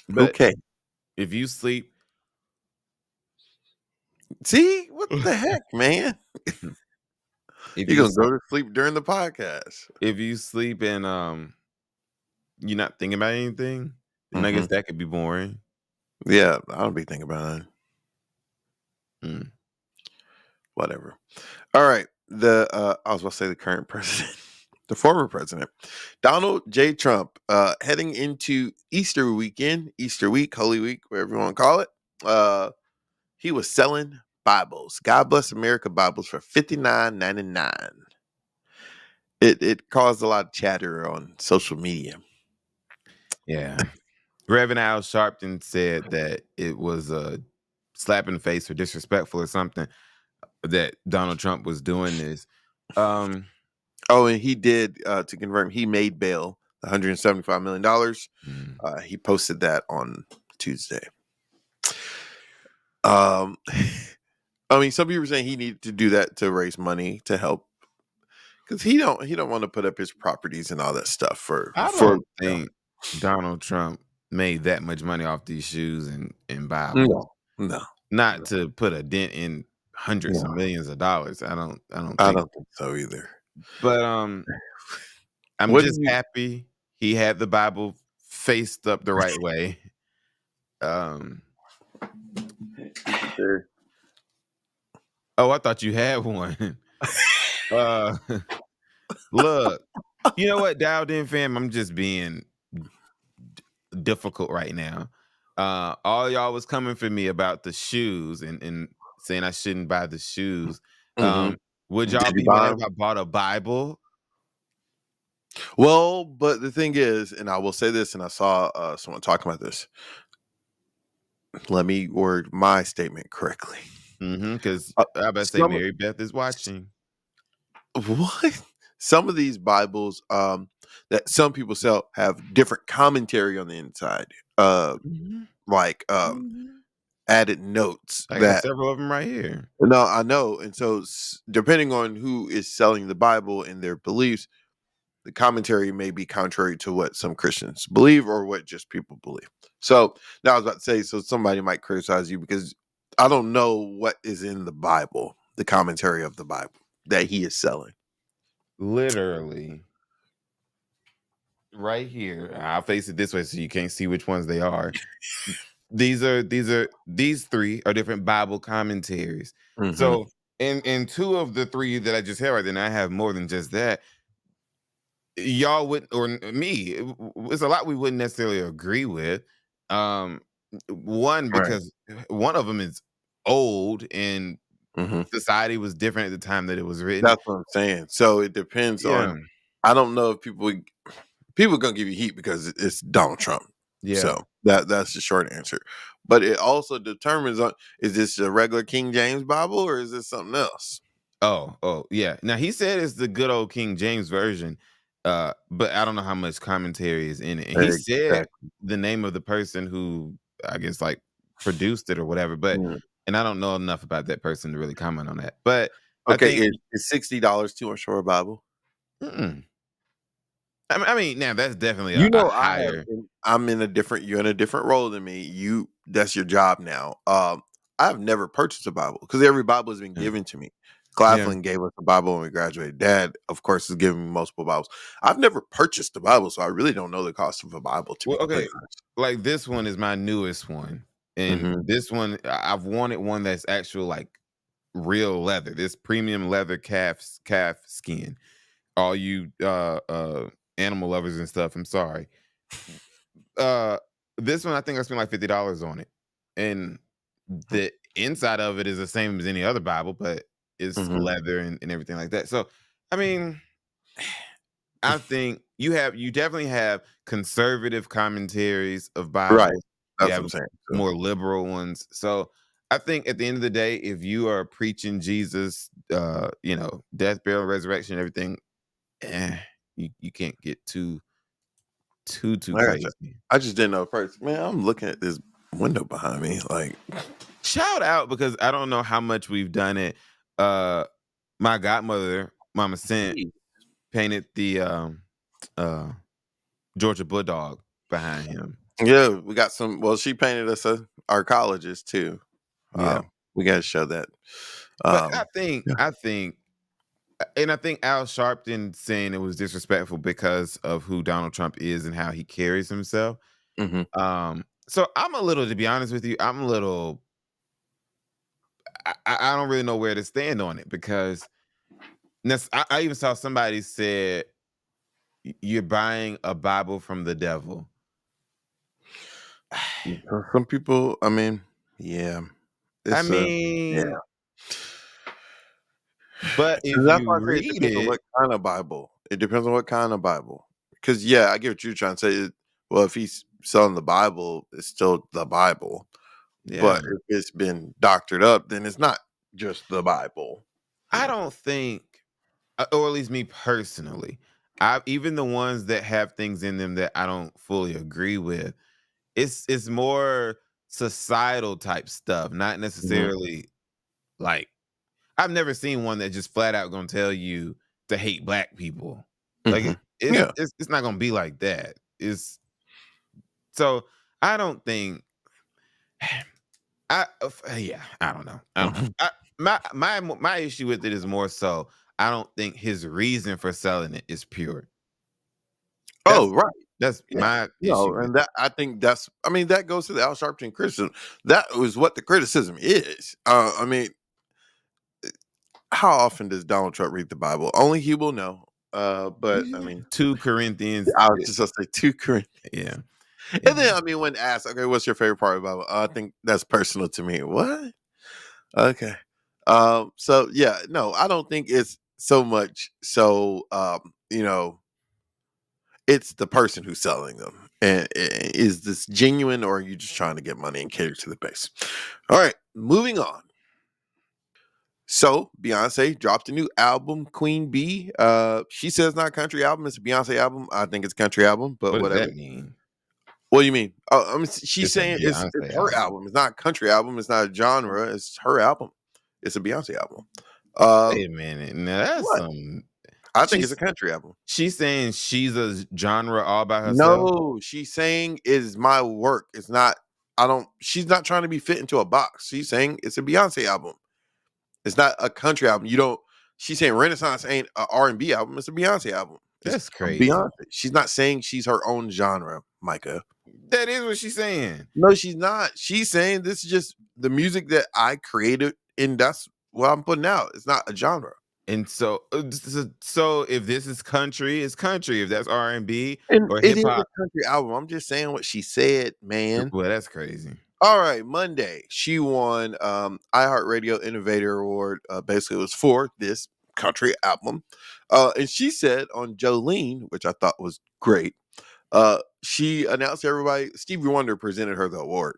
But Okay. if you sleep See? What the heck, man? if You're you gonna go to sleep during the podcast. if you sleep and you're not thinking about anything, then I Hmm. guess that could be boring. Yeah, I don't be thinking about it. Mm. Whatever. All right. I was about to say the current president, the former president, Donald J. Trump, heading into Easter weekend, Easter week, Holy Week, whatever you want to call it. He was selling Bibles, God Bless America Bibles for $59.99. It caused a lot of chatter on social media. Yeah. Reverend Al Sharpton said that it was a slap in the face or disrespectful or something that Donald Trump was doing this. Um, Oh, and he did to confirm he made bail $175 million. mm, He posted that on Tuesday. I mean, some people are saying he needed to do that to raise money to help because he don't want to put up his properties and all that stuff for I don't think Donald Trump made that much money off these shoes and Bibles. No. Not to put a dent in hundreds of millions of dollars. I don't I think. don't think so either. But I'm What just happy he had the Bible faced up the right way. Oh, I thought you had one. Look, you know what, Dialed In fam, I'm just being difficult right now. All y'all was coming for me about the shoes and saying I shouldn't buy the shoes. Would y'all Did you be buy mad if 'em? I bought a Bible? Well, but the thing is, and I will say this, and I saw someone talking about this. Let me word my statement correctly. Because Uh, I bet say some Mary Beth is watching. what? Some of these Bibles that some people sell have different commentary on the inside. Like added notes I got that several of them right here. no, I know. And so depending on who is selling the Bible and their beliefs, the commentary may be contrary to what some Christians believe or what just people believe. So now I was about to say, so somebody might criticize you because I don't know what is in the Bible, the commentary of the Bible that he is selling. Literally. Right here. I'll face it this way so you can't see which ones they are. These three are different Bible commentaries. So in two of the three that I just had right then, I have more than just that. Y'all would or me, it's a lot we wouldn't necessarily agree with. One, Right. because one of them is old and Mm-hmm. society was different at the time that it was written. That's what I'm saying. So it depends on. I don't know if people gonna give you heat because it's Donald Trump. Yeah. So that's the short answer. But it also determines on is this a regular King James Bible or is this something else? Oh, yeah. Now he said it's the good old King James version, but I don't know how much commentary is in it. And he said Exactly. the name of the person who I guess like produced it or whatever, but and I don't know enough about that person to really comment on that. But I Okay, think is $60 too much for a Bible? mm-mm. I mean, now that's definitely You a know, higher. I'm in a different. You're in a different role than me. That's your job now. I've never purchased a Bible because every Bible has been Yeah. given to me. Yeah. Claflin gave us a Bible when we graduated. Dad, of course, is giving me multiple Bibles. I've never purchased a Bible, so I really don't know the cost of a Bible. To be Well, okay, completely honest. like this one is my newest one, and this one I've wanted one that's actual like real leather, this premium leather calf skin. All you animal lovers and stuff, I'm sorry. Uh this one I think I spent like $50 on it. And the inside of it is the same as any other Bible, but it's leather and everything like that. So I mean, I think you definitely have conservative commentaries of Right. Bibles. You That's what have I'm saying. So, more liberal ones. So I think at the end of the day, if you are preaching Jesus, death, burial, resurrection, everything, you can't get too I got you. crazy. I just didn't know first. Man, I'm looking at this window behind me. Like, Shout out because I don't know how much we've done it. My godmother, Mama Sent, painted the Georgia Bulldog behind him. yeah, we got some. Well, she painted us our colleges too. Yeah. We got to show that. But I Yeah. think, and I think Al Sharpton saying it was disrespectful because of who Donald Trump is and how he carries himself. So I'm a little, to be honest with you, I'm a little. I don't really know where to stand on it because I even saw somebody said you're buying a Bible from the devil. For some people, I mean, yeah, I it's yeah. mean, but if That's you why I say it read depends on it, what kind of Bible. It depends on what kind of Bible. Because yeah, I get what you're trying to say. Well, if he's selling the Bible, it's still the Bible. yeah, But if it's been doctored up, then it's not just the Bible. I don't think, or at least me personally, I even the ones that have things in them that I don't fully agree with. it's more societal type stuff, not Mhm. necessarily like I've never seen one that just flat out gonna tell you to hate black people. Like Mhm. it's Yeah. it's not gonna be like that. It's so I don't think yeah, I don't know. I don't know. Mhm. My issue with it is more so I don't think his reason for selling it is pure. Oh, That's right. that's Yeah. my issue No, with and that I think that's I mean, that goes to the Al Sharpton criticism. That was what the criticism is. I mean, how often does Donald Trump read the Bible? Only he will know. But I it. mean, 2 Corinthians, I was just gonna say 2 Corinthians. yeah, And yeah. then I mean, when asked, okay, what's your favorite part of the Bible? I think that's personal to me. What? Okay. So yeah, no, I don't think it's so much so it's the person who's selling them. And is this genuine or are you just trying to get money and cater to the base? All right, moving on. So Beyonce dropped a new album, Queen Bee. She says it's not a country album, it's a Beyonce album. I think it's a country album, but What does whatever. that mean? What do you mean? Oh, I mean, she's It's a saying it's Beyonce her album. album. It's not a country album. It's not a genre. It's her album. It's a Beyonce album. Wait a minute. Now that's What? some I think it's a she's country album. she's saying she's a genre all by herself? No, she's saying is my work. It's not. I don't. She's not trying to be fit into a box. She's saying it's a Beyonce album. It's not a country album. You don't. She's saying Renaissance ain't a R&B album. It's a Beyonce album. It's That's a crazy. Beyonce. She's not saying she's her own genre, Micah. That is what she's saying. No, she's not. She's saying this is just the music that I created, and that's what I'm putting out. It's not a genre. And so if this is country, it's country. If that's R&B And or it hip is a hop, country album. I'm just saying what she said, man. well, that's crazy. All right, Monday, she won iHeartRadio Innovator Award. Basically, it was for this country album. And she said on Jolene, which I thought was great, she announced to everybody Stevie Wonder presented her the award.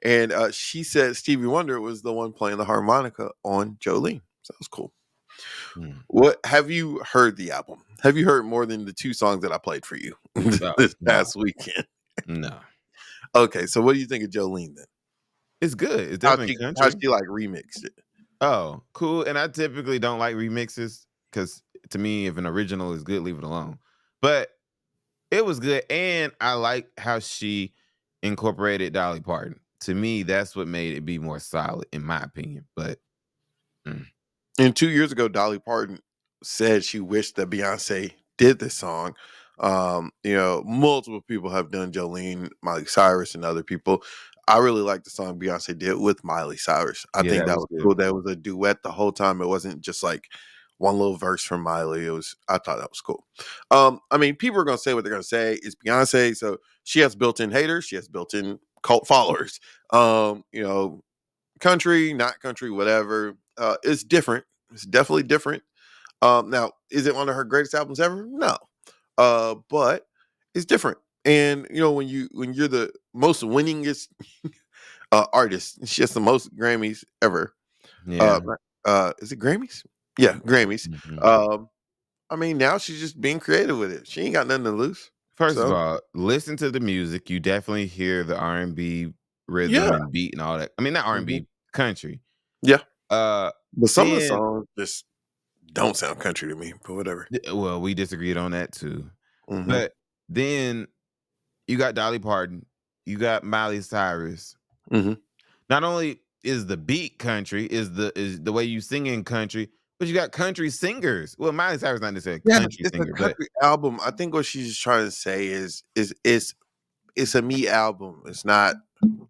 And she said Stevie Wonder was the one playing the harmonica on Jolene. So that was cool. Hmm. What have you heard the album? Have you heard more than the 2 songs that I played for you this No, past weekend? no. Okay, so what do you think of Jolene then? It's good. It's How definitely how country. she like remixed it? Oh, cool. And I typically don't like remixes because to me, if an original is good, leave it alone. But it was good, and I like how she incorporated Dolly Parton. To me, that's what made it be more solid, in my opinion. But mm, And 2 years ago, Dolly Parton said she wished that Beyonce did this song. Multiple people have done Jolene, Miley Cyrus, and other people. I really like the song Beyonce did with Miley Cyrus. I yeah, think that that was was good. cool. That was a duet the whole time. It wasn't just like one little verse from Miley. I thought that was cool. I mean, people are gonna say what they're gonna say. It's Beyonce, so she has built-in haters, she has built-in cult followers. Country, not country, whatever. It's different. It's definitely different. Now, is it one of her greatest albums ever? No. But it's different. And when you're the most winningest artist, she has the most Grammys ever. Yeah. Is it Grammys? Yeah, Grammys. Mhm. Um, I mean, now she's just being creative with it. She ain't got nothing to lose. First of So all, listen to the music. You definitely hear the R&B rhythm yeah. and beat and all that. I mean, not Mhm. R&B, country. Yeah. Uh, But some of the then songs just don't sound country to me, but whatever. well, we disagreed on that too. Hmm. But then you got Dolly Parton, you got Miley Cyrus. Hmm. Not only is the beat country, is the way you sing in country, but you got country singers. Well, Miley Cyrus not necessarily a Yeah, country it's a singer, but country album. I think what she's trying to say is it's a me album. It's not.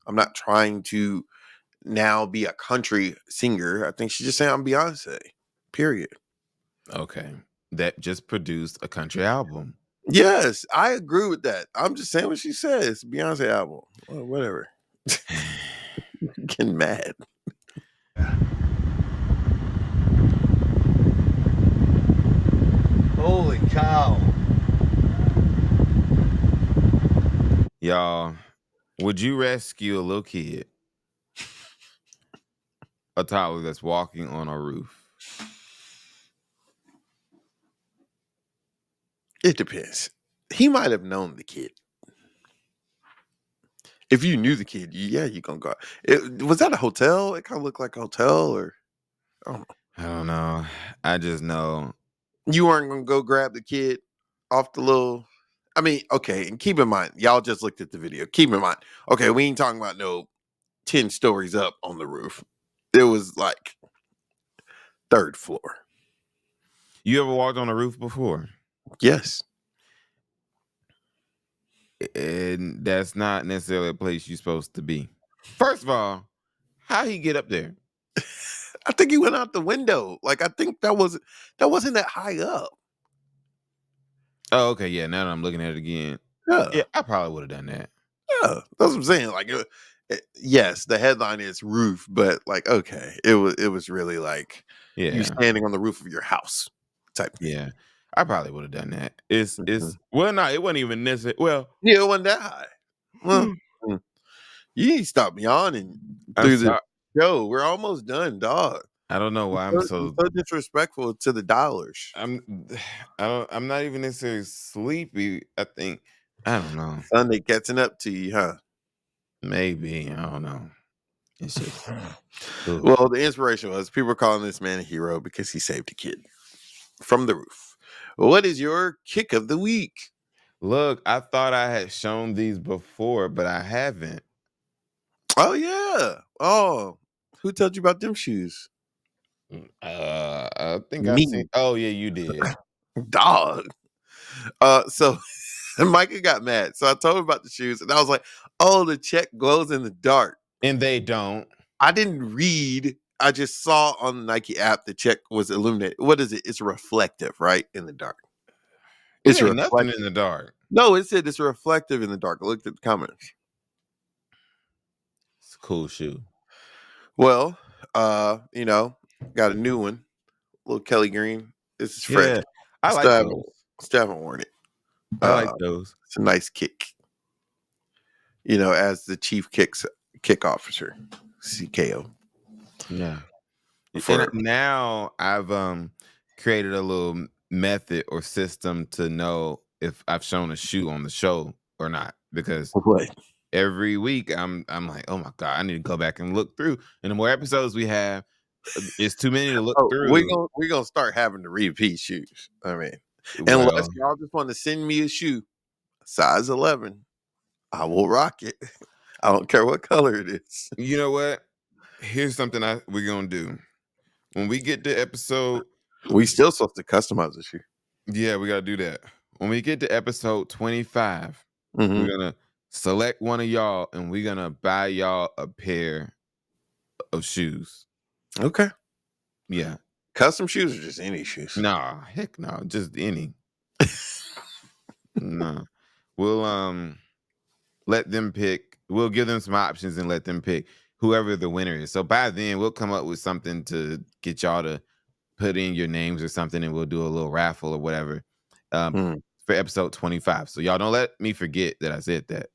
I'm not trying to now be a country singer. I think she's just saying I'm Beyonce. Period. okay, that just produced a country album. Yes, I agree with that. I'm just saying what she says. It's a Beyonce album. Whatever. Getting mad. Holy cow. Y'all, would you rescue a little kid, a toddler that's walking on a roof? It depends. He might have known the kid. If you knew the kid, you gonna go. Was that a hotel? It kind of looked like a hotel, or I don't know. I don't know. I just know. You weren't gonna go grab the kid off the little. I mean, okay, and keep in mind, y'all just looked at the video. Keep in mind, okay, we ain't talking about no 10 stories up on the roof. It was like third floor. You ever walked on a roof before? Yes. And that's not necessarily a place you're supposed to be. First of all, how he get up there? I think he went out the window. Like I think that wasn't that high up. Oh, okay, yeah. Now that I'm looking at it again, Yeah. yeah, I probably would have done that. Yeah. That's what I'm saying. Like yes, the headline is roof, but like okay, it was really like you Yeah, standing on the roof of your house type thing. yeah. I probably would have done that. It's Mhm. well, no, it wasn't even necessary. Well, Yeah, it wasn't that high. Well, you need to stop yawning I'm through the sorry. show. We're almost done, dog. I don't know why I'm You're so. so disrespectful to the dollars. I'm not even necessarily sleepy. I think I don't know. Sunday catching up to you, huh? Maybe I don't know. It's just ugh. Well, the inspiration was people are calling this man a hero because he saved a kid from the roof. What is your kick of the week? Look. I thought I had shown these before, but I haven't. Oh yeah. Oh, who told you about them shoes? I think I've seen. Me, Oh yeah, you did. dog. So Micah got mad. So I told him about the shoes, and I was like, "Oh, the check glows in the dark." And they don't. I didn't read. I just saw on the Nike app the check was illuminated. What is it? It's reflective, right? In the dark. It It's ain't nothing reflective. in the dark. No, it said it's reflective in the dark. I looked at the comments. It's a cool shoe. Well, got a new one. Little Kelly Green. This is fresh. Yeah, I like those. Still haven't worn it. I like those. It's a nice kick. As the chief kick officer, CKO. Yeah. And For now I've created a little method or system to know if I've shown a shoe on the show or not, because what? every week I'm like, oh my god, I need to go back and look through. And the more episodes we have, it's too many to look Oh, through. we're gonna start having to repeat shoes. I mean, unless Well, y'all just want to send me a shoe, size 11, I will rock it. I don't care what color it is. you know what? Here's something we're gonna do. When we get to episode, We still supposed to customize the shoe. yeah, we gotta do that. When we get to episode 25, Mm-hmm. we're gonna select one of y'all and we're gonna buy y'all a pair of shoes. Okay. Yeah. Custom shoes or just any shoes? Nah, heck no, just any. No. We'll let them pick. We'll give them some options and let them pick whoever the winner is. So by then we'll come up with something to get y'all to put in your names or something, and we'll do a little raffle or whatever for episode 25. So y'all don't let me forget that I said that.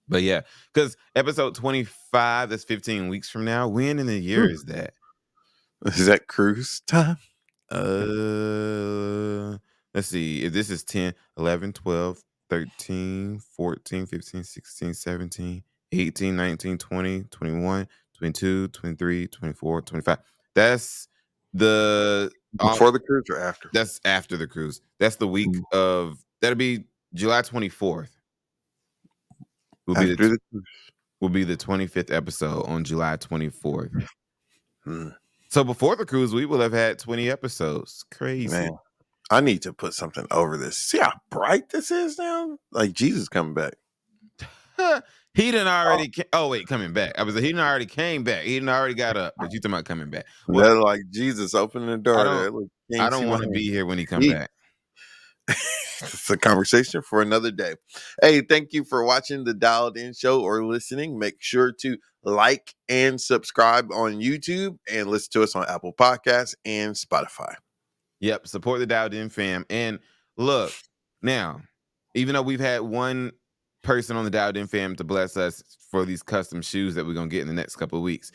But yeah, because episode 25, that's 15 weeks from now. When in the year is that? Is that cruise time? Let's see. If this is 10, 11, 12, 13, 14, 15, 16, 17, 18, 19, 20, 21, 22, 23, 24, 25. That's the Before the cruise or after? that's after the cruise. That's the week of that'll be July 24th. Will be After the cruise. will be the 25th episode on July 24th. Mm. So before the cruise, we will have had 20 episodes. Crazy. Man, I need to put something over this. See how bright this is now? Like Jesus coming back. He done already. Coming back. I was like, he done already came back. He done already got up. But you talking about coming back? Well, They're like Jesus opening the door. I don't want to be here when he come back. It's a conversation for another day. Hey, thank you for watching the Dialed In Show or listening. Make sure to like and subscribe on YouTube and listen to us on Apple Podcasts and Spotify. Yep, support the Dialed In fam. And look, now, even though we've had one person on the Dialed In fam to bless us for these custom shoes that we're gonna get in the next couple of weeks,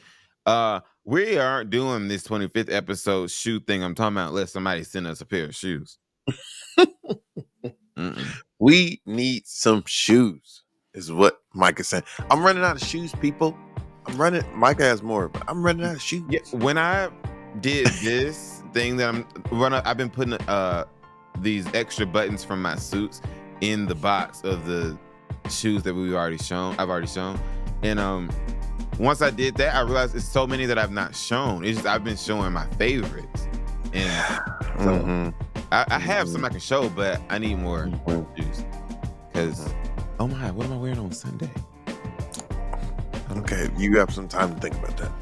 we aren't doing this 25th episode shoe thing I'm talking about unless somebody send us a pair of shoes. We need some shoes, is what Micah saying, I'm running out of shoes, people. Micah has more, but I'm running out of shoes. Yeah, when I did this thing that I've been putting these extra buttons from my suits in the box of the shoes that I've already shown. And once I did that, I realized it's so many that I've not shown. It's just I've been showing my favorites. And so I have some I can show, but I need more shoes. Because, oh my, what am I wearing on Sunday? Okay, you have some time to think about that.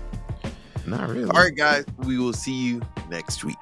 Not really. All right, guys, we will see you next week.